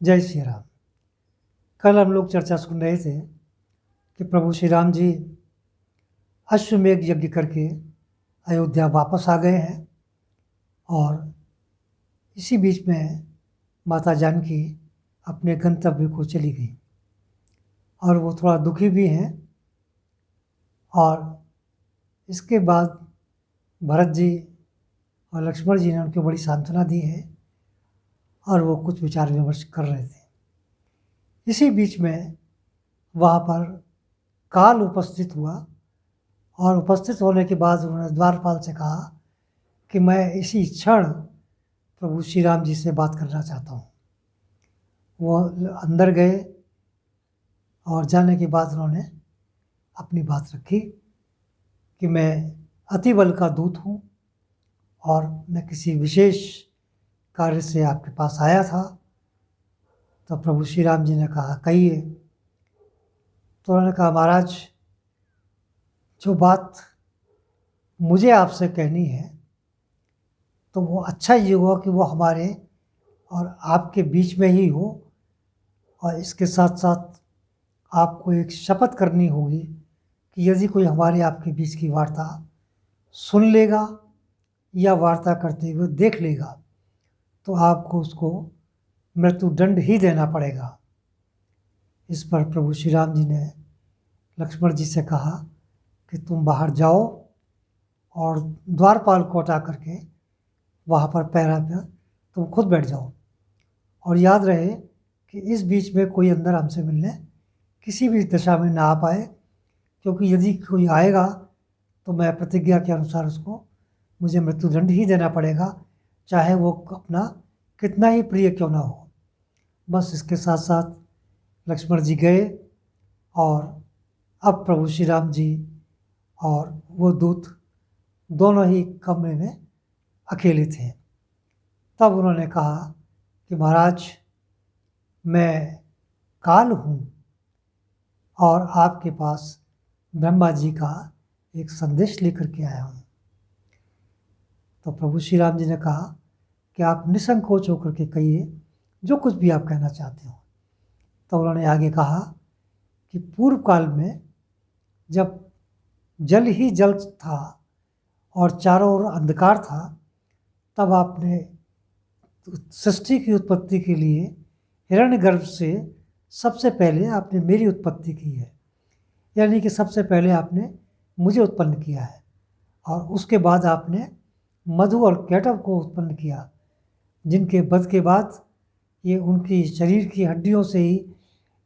जय श्री राम। कल हम लोग चर्चा सुन रहे थे कि प्रभु श्री राम जी अश्वमेध यज्ञ करके अयोध्या वापस आ गए हैं और इसी बीच में माता जानकी अपने गंतव्य को चली गई और वो थोड़ा दुखी भी हैं। और इसके बाद भरत जी और लक्ष्मण जी ने उनको बड़ी सांत्वना दी है और वो कुछ विचार विमर्श कर रहे थे। इसी बीच में वहाँ पर काल उपस्थित हुआ और उपस्थित होने के बाद उन्होंने द्वारपाल से कहा कि मैं इसी क्षण प्रभु श्री राम जी से बात करना चाहता हूँ। वो अंदर गए और जाने के बाद उन्होंने अपनी बात रखी कि मैं अति बल का दूत हूँ और मैं किसी विशेष कार्य से आपके पास आया था। तो प्रभु श्री राम जी ने कहा कहिए। तो उन्होंने कहा महाराज, जो बात मुझे आपसे कहनी है तो वो अच्छा ये हुआ कि वो हमारे और आपके बीच में ही हो, और इसके साथ साथ आपको एक शपथ करनी होगी कि यदि कोई हमारे आपके बीच की वार्ता सुन लेगा या वार्ता करते हुए देख लेगा तो आपको उसको मृत्युदंड ही देना पड़ेगा। इस पर प्रभु श्री राम जी ने लक्ष्मण जी से कहा कि तुम बाहर जाओ और द्वारपाल को हटा करके वहाँ पर पैरा पर तुम खुद बैठ जाओ, और याद रहे कि इस बीच में कोई अंदर हमसे मिलने किसी भी दशा में ना आ पाए, क्योंकि यदि कोई आएगा तो मैं प्रतिज्ञा के अनुसार उसको मुझे मृत्युदंड ही देना पड़ेगा, चाहे वो अपना कितना ही प्रिय क्यों ना हो। बस इसके साथ साथ लक्ष्मण जी गए और अब प्रभु श्री राम जी और वो दूत दोनों ही कमरे में अकेले थे। तब उन्होंने कहा कि महाराज, मैं काल हूँ और आपके पास ब्रह्मा जी का एक संदेश लेकर के आया हूँ। तो प्रभु श्री राम जी ने कहा कि आप निसंकोच होकर के कहिए जो कुछ भी आप कहना चाहते हो। तो उन्होंने आगे कहा कि पूर्व काल में जब जल ही जल था और चारों ओर अंधकार था, तब आपने सृष्टि की उत्पत्ति के लिए हिरण्यगर्भ से सबसे पहले आपने मेरी उत्पत्ति की है, यानी कि सबसे पहले आपने मुझे उत्पन्न किया है। और उसके बाद आपने मधु और कैटव को उत्पन्न किया, जिनके वध के बाद ये उनकी शरीर की हड्डियों से ही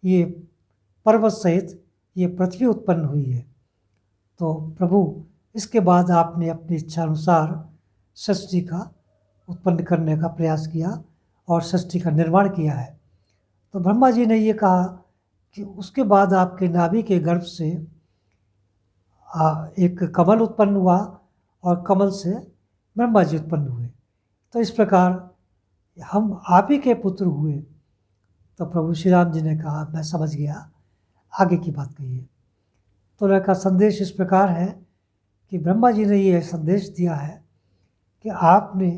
ये पर्वत सहित ये पृथ्वी उत्पन्न हुई है। तो प्रभु, इसके बाद आपने अपनी इच्छा अनुसार सृष्टि का उत्पन्न करने का प्रयास किया और सृष्टि का निर्माण किया है। तो ब्रह्मा जी ने ये कहा कि उसके बाद आपके नाभि के गर्भ से एक कमल उत्पन्न हुआ और कमल से ब्रह्मा जी उत्पन्न हुए। तो इस प्रकार हम आप ही के पुत्र हुए। तो प्रभु श्री राम जी ने कहा मैं समझ गया, आगे की बात कहिए। तो उनका संदेश इस प्रकार है कि ब्रह्मा जी ने ये संदेश दिया है कि आपने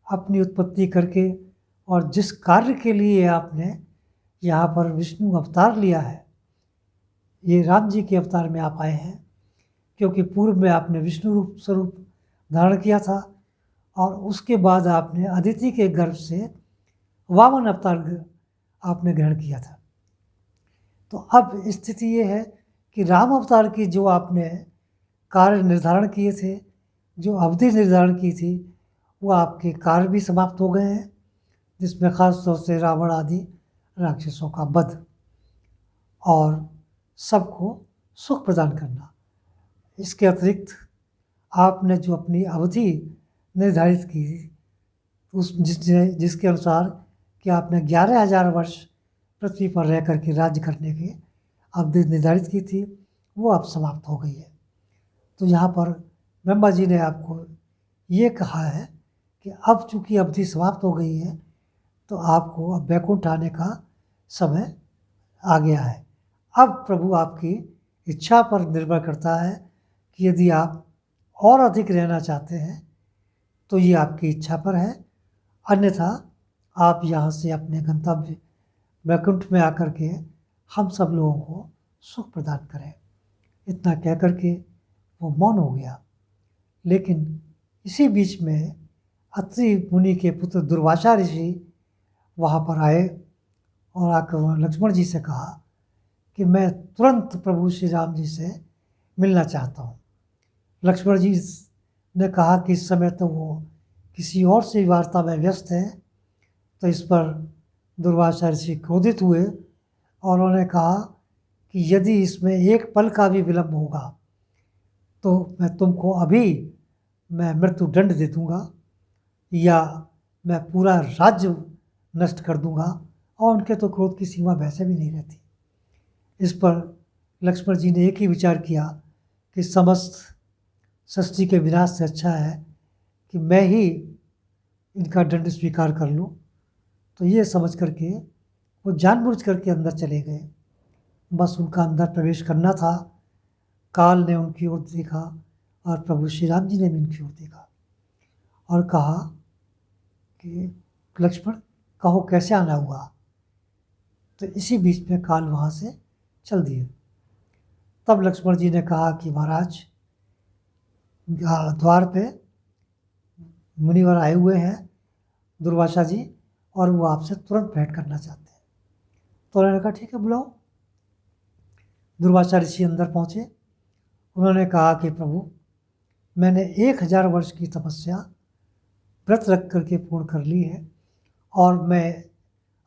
अपनी उत्पत्ति करके और जिस कार्य के लिए आपने यहाँ पर विष्णु अवतार लिया है, ये राम जी के अवतार में आप आए हैं, क्योंकि पूर्व में आपने विष्णु रूप स्वरूप धारण किया था और उसके बाद आपने अदिति के गर्भ से वामन अवतार आपने ग्रहण किया था। तो अब स्थिति ये है कि राम अवतार की जो आपने कार्य निर्धारण किए थे, जो अवधि निर्धारण की थी, वो आपके कार्य भी समाप्त हो गए हैं, जिसमें ख़ास तौर से रावण आदि राक्षसों का वध और सबको सुख प्रदान करना। इसके अतिरिक्त आपने जो अपनी अवधि निर्धारित की जिसके अनुसार कि आपने 11,000 वर्ष पृथ्वी पर रह करके राज्य करने की अवधि निर्धारित की थी, वो अब समाप्त हो गई है। तो यहाँ पर ब्रह्मा जी ने आपको ये कहा है कि अब चूँकि अवधि समाप्त हो गई है तो आपको अब वैकुंठ आने का समय आ गया है। अब प्रभु आपकी इच्छा पर निर्भर करता है कि यदि आप और अधिक रहना चाहते हैं तो ये आपकी इच्छा पर है, अन्यथा आप यहाँ से अपने गंतव्य वैकुंठ में आकर के हम सब लोगों को सुख प्रदान करें। इतना कह कर के वो मौन हो गया। लेकिन इसी बीच में अत्रि मुनि के पुत्र दुर्वासा ऋषि वहाँ पर आए और आकर लक्ष्मण जी से कहा कि मैं तुरंत प्रभु श्री राम जी से मिलना चाहता हूँ। लक्ष्मण जी ने कहा कि इस समय तो वो किसी और से वार्ता में व्यस्त है। तो इस पर दुर्वासा ऋषि क्रोधित हुए और उन्होंने कहा कि यदि इसमें एक पल का भी विलंब होगा तो मैं तुमको अभी मैं मृत्यु दंड दे दूँगा या मैं पूरा राज्य नष्ट कर दूँगा। और उनके तो क्रोध की सीमा वैसे भी नहीं रहती। इस पर लक्ष्मण जी ने एक ही विचार किया कि समस्त सृष्टि के विनाश से अच्छा है कि मैं ही इनका दंड स्वीकार कर लूँ। तो ये समझ करके वो जानबूझ करके अंदर चले गए। बस उनका अंदर प्रवेश करना था। काल ने उनकी ओर देखा और प्रभु श्री राम जी ने भी उनकी ओर देखा और कहा कि लक्ष्मण कहो कैसे आना हुआ। तो इसी बीच में काल वहाँ से चल दिए। तब लक्ष्मण जी ने कहा कि महाराज द्वार पे मुनिवर आए हुए हैं दुर्वासा जी और वो आपसे तुरंत भेंट करना चाहते हैं। तो उन्होंने कहा ठीक है बुलाओ। दुर्वासा ऋषि अंदर पहुँचे। उन्होंने कहा कि प्रभु मैंने 1000 वर्ष की तपस्या व्रत रख करके पूर्ण कर ली है और मैं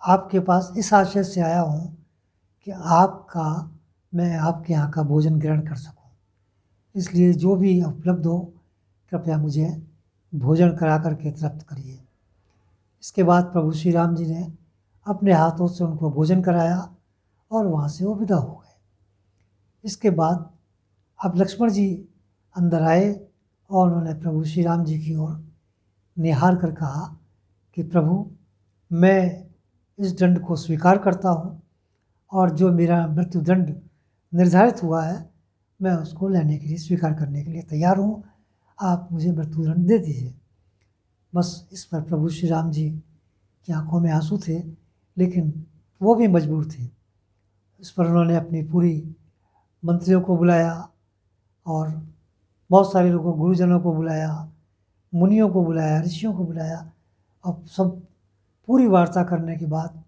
आपके पास इस आशय से आया हूँ कि मैं आपके यहाँ का भोजन ग्रहण कर सकूँ। इसलिए जो भी उपलब्ध हो कृपया मुझे भोजन करा करके तृप्त करिए। इसके बाद प्रभु श्री राम जी ने अपने हाथों से उनको भोजन कराया और वहाँ से वो विदा हो गए। इसके बाद अब लक्ष्मण जी अंदर आए और उन्होंने प्रभु श्री राम जी की ओर निहार कर कहा कि प्रभु मैं इस दंड को स्वीकार करता हूँ और जो मेरा मृत्यु दंड निर्धारित हुआ है मैं उसको लेने के लिए स्वीकार करने के लिए तैयार हूँ। आप मुझे मृत्यु दंड दे दीजिए। बस इस पर प्रभु श्री राम जी की आंखों में आंसू थे लेकिन वो भी मजबूर थे। इस पर उन्होंने अपनी पूरी मंत्रियों को बुलाया और बहुत सारे लोगों गुरुजनों को बुलाया, मुनियों को बुलाया, ऋषियों को बुलाया। अब सब पूरी वार्ता करने के बाद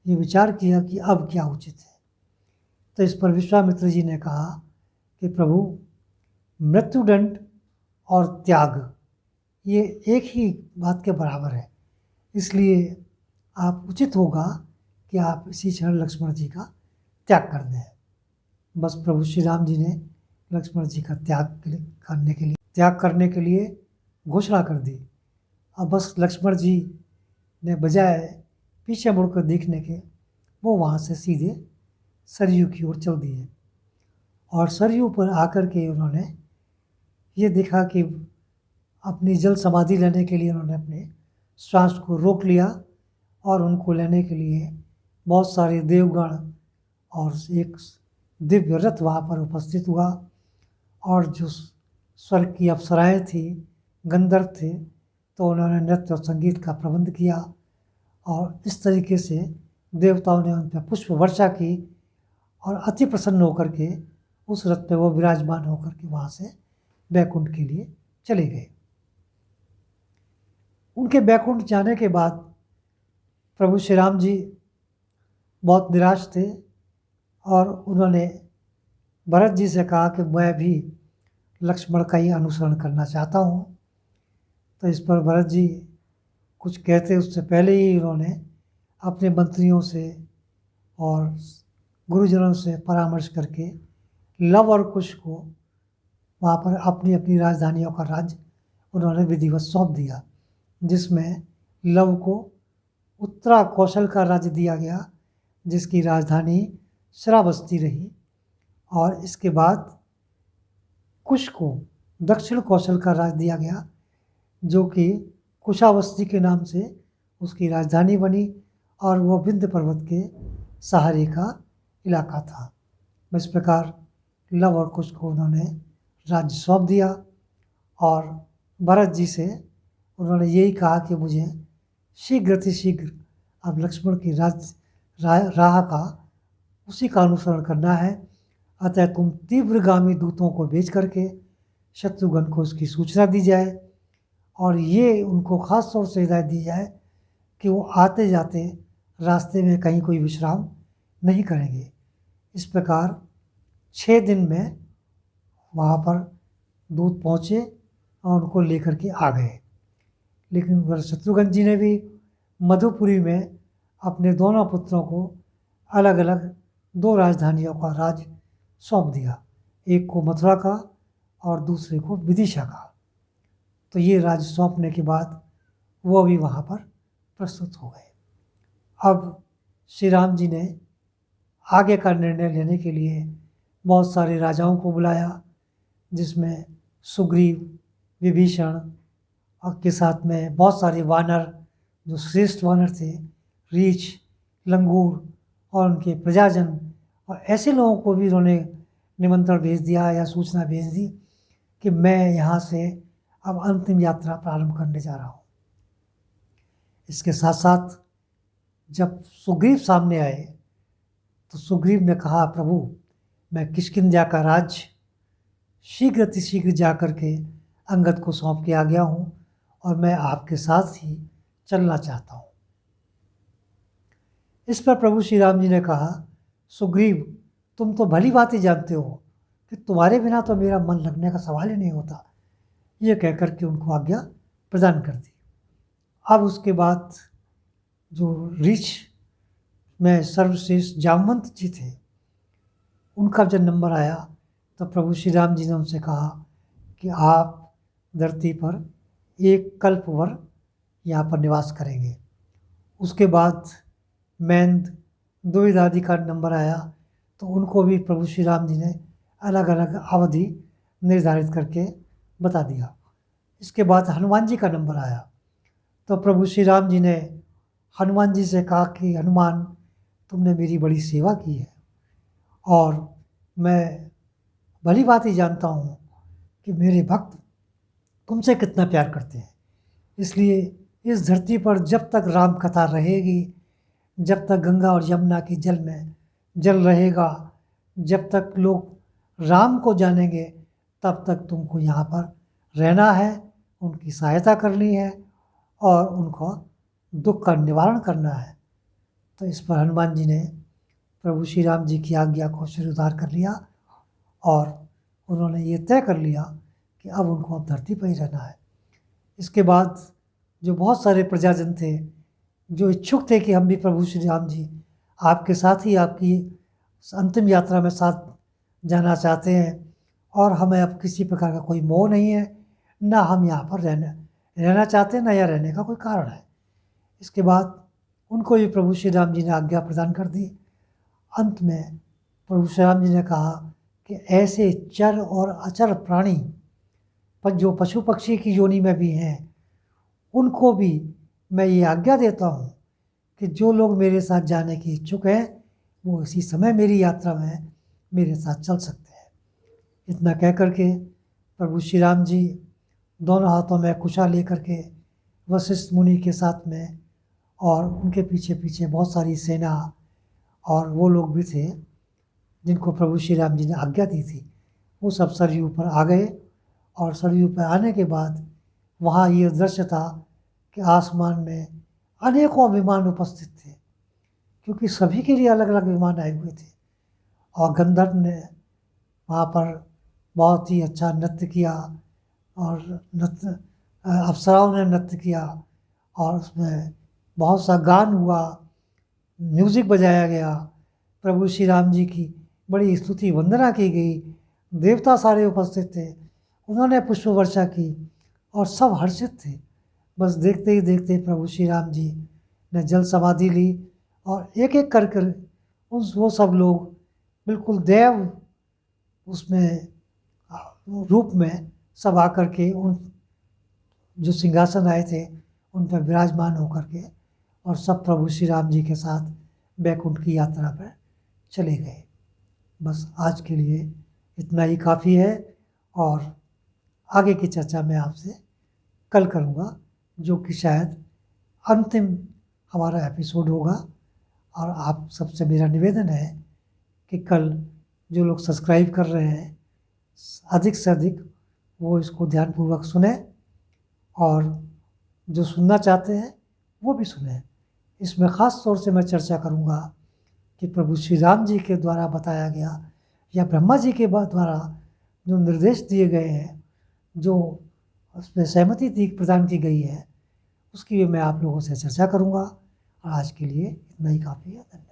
ये विचार किया कि अब क्या उचित है। तो इस पर विश्वामित्र जी ने कहा कि प्रभु मृत्युदंड और त्याग ये एक ही बात के बराबर है। इसलिए आप उचित होगा कि आप इसी क्षण लक्ष्मण जी का त्याग कर दें। बस प्रभु श्री राम जी ने लक्ष्मण जी का त्याग करने के लिए घोषणा कर दी। अब बस लक्ष्मण जी ने बजाय पीछे मुड़कर देखने के वो वहाँ से सीधे सरयू की ओर चल दिए और सरयू पर आकर के उन्होंने ये देखा कि अपनी जल समाधि लेने के लिए उन्होंने अपने श्वास को रोक लिया और उनको लेने के लिए बहुत सारे देवगण और एक दिव्य रथ वहाँ पर उपस्थित हुआ और जो स्वर्ग की अप्सराएँ थी, गंधर्व थे, तो उन्होंने नृत्य और संगीत का प्रबंध किया और इस तरीके से देवताओं ने उन पर पुष्प वर्षा की और अति प्रसन्न होकर के उस रथ पे वो विराजमान होकर के वहाँ से बैकुंठ के लिए चले गए। उनके बैकुंठ जाने के बाद प्रभु श्री राम जी बहुत निराश थे और उन्होंने भरत जी से कहा कि मैं भी लक्ष्मण का ही अनुसरण करना चाहता हूँ। तो इस पर भरत जी कुछ कहते उससे पहले ही उन्होंने अपने मंत्रियों से और गुरुजनों से परामर्श करके लव और कुश को वहाँ पर अपनी अपनी राजधानियों का राज्य उन्होंने विधिवत सौंप दिया, जिसमें लव को उत्तरा कौशल का राज्य दिया गया जिसकी राजधानी श्रावस्ती रही और इसके बाद कुश को दक्षिण कौशल का राज्य दिया गया जो कि कुशावस्ती के नाम से उसकी राजधानी बनी और वो विंध्य पर्वत के सहारे का इलाका था। इस प्रकार लव और कुश को उन्होंने राज्य सौंप दिया और भरत जी से उन्होंने यही कहा कि मुझे शीघ्र अब लक्ष्मण की राह का उसी का अनुसरण करना है। अतः तुम तीव्रगामी दूतों को भेज करके शत्रुघ्न को उसकी सूचना दी जाए और ये उनको खास तौर से हिदायत दी जाए कि वो आते जाते रास्ते में कहीं कोई विश्राम नहीं करेंगे। इस प्रकार 6 दिन में वहाँ पर दूत पहुँचे और उनको लेकर के आ गए। लेकिन वह शत्रुघ्न जी ने भी मधुपुरी में अपने दोनों पुत्रों को अलग अलग 2 राजधानियों का राज सौंप दिया, एक को मथुरा का और दूसरे को विदिशा का। तो ये राज्य सौंपने के बाद वो भी वहाँ पर प्रस्तुत हो गए। अब श्री राम जी ने आगे का निर्णय लेने के लिए बहुत सारे राजाओं को बुलाया, जिसमें सुग्रीव, विभीषण और के साथ में बहुत सारे वानर, जो श्रेष्ठ वानर थे, रीछ, लंगूर और उनके प्रजाजन, और ऐसे लोगों को भी उन्होंने निमंत्रण भेज दिया या सूचना भेज दी कि मैं यहाँ से अब अंतिम यात्रा प्रारंभ करने जा रहा हूँ। इसके साथ साथ जब सुग्रीव सामने आए तो सुग्रीव ने कहा, प्रभु मैं किष्किंध्या का राज्य शीघ्र अतिशीघ्र जा कर के अंगद को सौंप के आ गया हूँ और मैं आपके साथ ही चलना चाहता हूँ। इस पर प्रभु श्री राम जी ने कहा, सुग्रीव तुम तो भली बात ही जानते हो कि तुम्हारे बिना तो मेरा मन लगने का सवाल ही नहीं होता। ये कहकर के उनको आज्ञा प्रदान कर दी। अब उसके बाद जो रीछ में सर्वश्रेष्ठ जामवंत जी थे, उनका जब नंबर आया तो प्रभु श्री राम जी ने उनसे कहा कि आप धरती पर एक कल्पवर यहाँ पर निवास करेंगे। उसके बाद मैंद, द्विदादि का नंबर आया तो उनको भी प्रभु श्री राम जी ने अलग अलग अवधि निर्धारित करके बता दिया। इसके बाद हनुमान जी का नंबर आया तो प्रभु श्री राम जी ने हनुमान जी से कहा कि हनुमान तुमने मेरी बड़ी सेवा की है और मैं भली बात ही जानता हूँ कि मेरे भक्त तुमसे कितना प्यार करते हैं। इसलिए इस धरती पर जब तक राम कथा रहेगी, जब तक गंगा और यमुना के जल में जल रहेगा, जब तक लोग राम को जानेंगे, तब तक तुमको यहाँ पर रहना है, उनकी सहायता करनी है और उनको दुख का निवारण करना है। तो इस पर हनुमान जी ने प्रभु श्री राम जी की आज्ञा को शिरोधार कर लिया और उन्होंने ये तय कर लिया कि अब उनको अब धरती पर ही रहना है। इसके बाद जो बहुत सारे प्रजाजन थे जो इच्छुक थे कि हम भी प्रभु श्री राम जी आपके साथ ही आपकी अंतिम यात्रा में साथ जाना चाहते हैं और हमें अब किसी प्रकार का कोई मोह नहीं है, ना हम यहाँ पर रहना चाहते हैं, ना यहाँ रहने का कोई कारण है। इसके बाद उनको भी प्रभु श्री राम जी ने आज्ञा प्रदान कर दी। अंत में प्रभु श्री राम जी ने कहा कि ऐसे चर और अचर प्राणी पर जो पशु पक्षी की योनि में भी हैं, उनको भी मैं ये आज्ञा देता हूँ कि जो लोग मेरे साथ जाने के इच्छुक हैं वो इसी समय मेरी यात्रा में मेरे साथ चल सकते हैं। इतना कह कर के प्रभु श्री राम जी दोनों हाथों में कुशा लेकर के वशिष्ठ मुनि के साथ में और उनके पीछे पीछे बहुत सारी सेना और वो लोग भी थे जिनको प्रभु श्री राम जी ने आज्ञा दी थी, वो सब सरयू पर आ गए। और सरयू पर आने के बाद वहाँ ये दृश्य था कि आसमान में अनेकों विमान उपस्थित थे, क्योंकि सभी के लिए अलग अलग विमान आए हुए थे। और गंधर्व ने वहाँ पर बहुत ही अच्छा नृत्य किया और अप्सराओं ने नृत्य किया और उसमें बहुत सा गान हुआ, म्यूज़िक बजाया गया, प्रभु श्री राम जी की बड़ी स्तुति वंदना की गई, देवता सारे उपस्थित थे, उन्होंने पुष्प वर्षा की और सब हर्षित थे। बस देखते ही देखते प्रभु श्री राम जी ने जल समाधि ली और एक एक कर कर वो सब लोग बिल्कुल देव उसमें रूप में सब आकर के उन जो सिंहासन आए थे उन पर विराजमान होकर के और सब प्रभु श्री राम जी के साथ बैकुंठ की यात्रा पर चले गए। बस आज के लिए इतना ही काफ़ी है और आगे की चर्चा मैं आपसे कल करूँगा, जो कि शायद अंतिम हमारा एपिसोड होगा। और आप सबसे मेरा निवेदन है कि कल जो लोग सब्सक्राइब कर रहे हैं अधिक से अधिक वो इसको ध्यानपूर्वक सुने, और जो सुनना चाहते हैं वो भी सुने। इसमें ख़ास तौर से मैं चर्चा करूँगा कि प्रभु श्री राम जी के द्वारा बताया गया या ब्रह्मा जी के द्वारा जो निर्देश दिए गए हैं, जो उसमें सहमति दी प्रदान की गई है, उसकी भी मैं आप लोगों से चर्चा करूँगा। और आज के लिए इतना ही काफ़ी है। धन्यवाद।